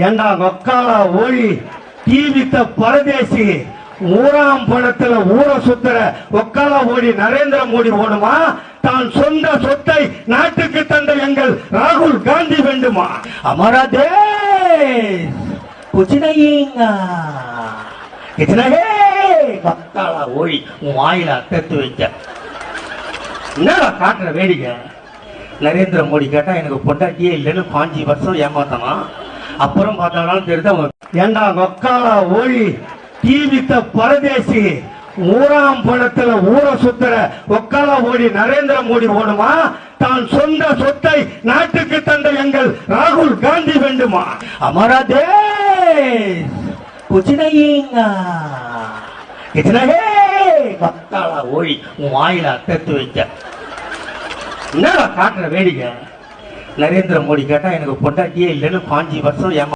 ஏண்டா கொக்கால ஓழி தீவித்த பரதேசி ஊராம் பணத்துல ஊரை சுத்துற ஒக்கால ஓடி நரேந்திர மோடி ஓடுமா? தான் சொந்த சொத்தை நாட்டுக்கு தந்த எங்கள் ராகுல் காந்தி வேண்டுமா? हमारा देश कुछ नहीं कितना है கொக்கால ஓடி வாயில அத்தத்து வைக்க என்னடா காட்டுற வேடிக்கை? நரேந்திர மோடி கேட்டா எனக்கு பொண்டாட்டியே இல்லைன்னு 5 வருஷம் ஏமாத்தனா, அப்புறம் பார்த்தாலும் தெரிஞ்ச ஏண்டா கொக்கால ஓழி தீவித்த பரதேசி ஊராம் பணத்துல ஊரை சுத்துற ஒக்கால ஓடி நரேந்திர மோடி ஓடுமா? தான் சொந்த சொத்தை நாட்டுக்கு தந்த எங்கள் ராகுல் காந்தி வேண்டுமா? हमारा देश कुछ नहीं कितना है கொக்கால ஓடி வாயில அத்தத்து வைக்க என்னடா காட்டுற வேடிக்கை? நரேந்திர மோடி கேட்டா எனக்கு பொண்டாட்டியே இல்லைன்னு 5 வருஷம் ஏமா